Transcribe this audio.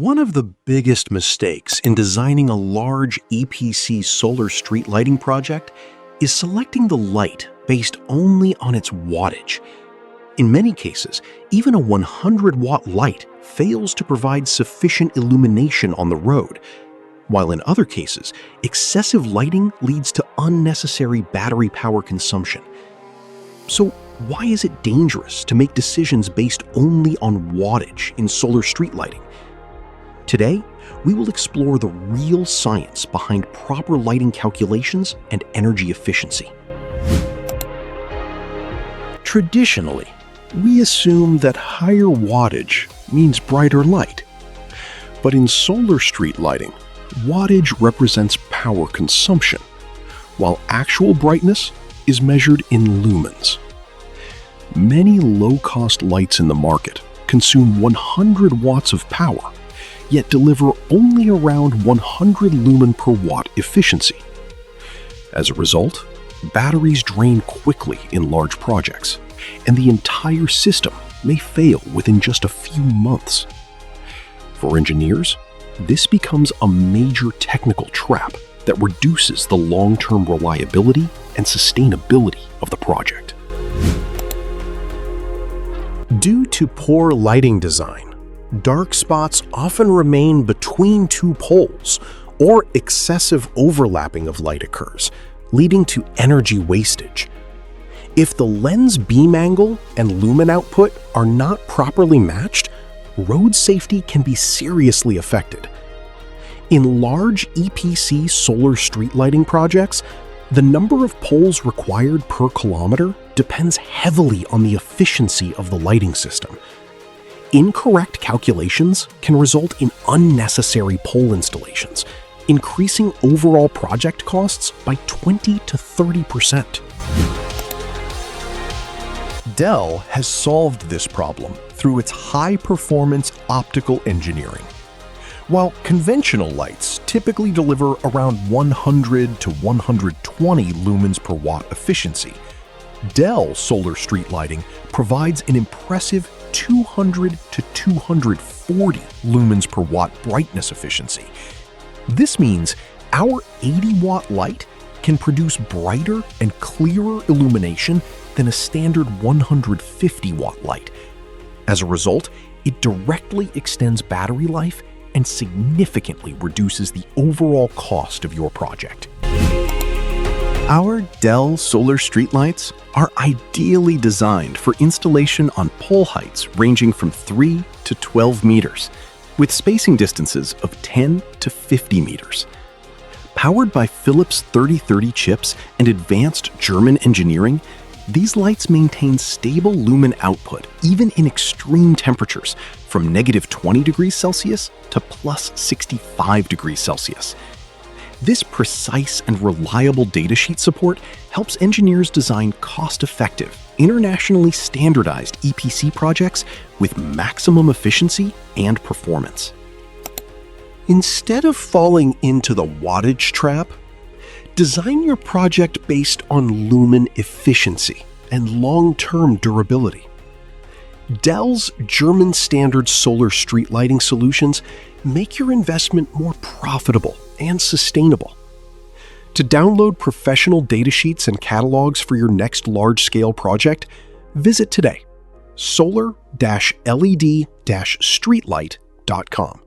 One of the biggest mistakes in designing a large EPC solar street lighting project is selecting the light based only on its wattage. In many cases, even a 100-watt light fails to provide sufficient illumination on the road, while in other cases, excessive lighting leads to unnecessary battery power consumption. So why is it dangerous to make decisions based only on wattage in solar street lighting? Today, we will explore the real science behind proper lighting calculations and energy efficiency. Traditionally, we assume that higher wattage means brighter light. But in solar street lighting, wattage represents power consumption, while actual brightness is measured in lumens. Many low-cost lights in the market consume 100 watts of power, yet deliver only around 100 lumen per watt efficiency. As a result, batteries drain quickly in large projects, and the entire system may fail within just a few months. For engineers, this becomes a major technical trap that reduces the long-term reliability and sustainability of the project. Due to poor lighting design, dark spots often remain between two poles, or excessive overlapping of light occurs, leading to energy wastage. If the lens beam angle and lumen output are not properly matched, road safety can be seriously affected. In large EPC solar street lighting projects, the number of poles required per kilometer depends heavily on the efficiency of the lighting system. Incorrect calculations can result in unnecessary pole installations, increasing overall project costs by 20 to 30%. Dell has solved this problem through its high-performance optical engineering. While conventional lights typically deliver around 100 to 120 lumens per watt efficiency, Dell solar street lighting provides an impressive 200 to 240 lumens per watt brightness efficiency. This means our 80-watt light can produce brighter and clearer illumination than a standard 150-watt light. As a result, it directly extends battery life and significantly reduces the overall cost of your project. Our Dell solar streetlights are ideally designed for installation on pole heights ranging from 3 to 12 meters, with spacing distances of 10 to 50 meters. Powered by Philips 3030 chips and advanced German engineering, these lights maintain stable lumen output even in extreme temperatures, from -20 degrees Celsius to +65 degrees Celsius. This precise and reliable datasheet support helps engineers design cost-effective, internationally standardized EPC projects with maximum efficiency and performance. Instead of falling into the wattage trap, design your project based on lumen efficiency and long-term durability. Dell's German standard solar street lighting solutions make your investment more profitable and sustainable. To download professional datasheets and catalogs for your next large-scale project, visit today solar-led-streetlight.com.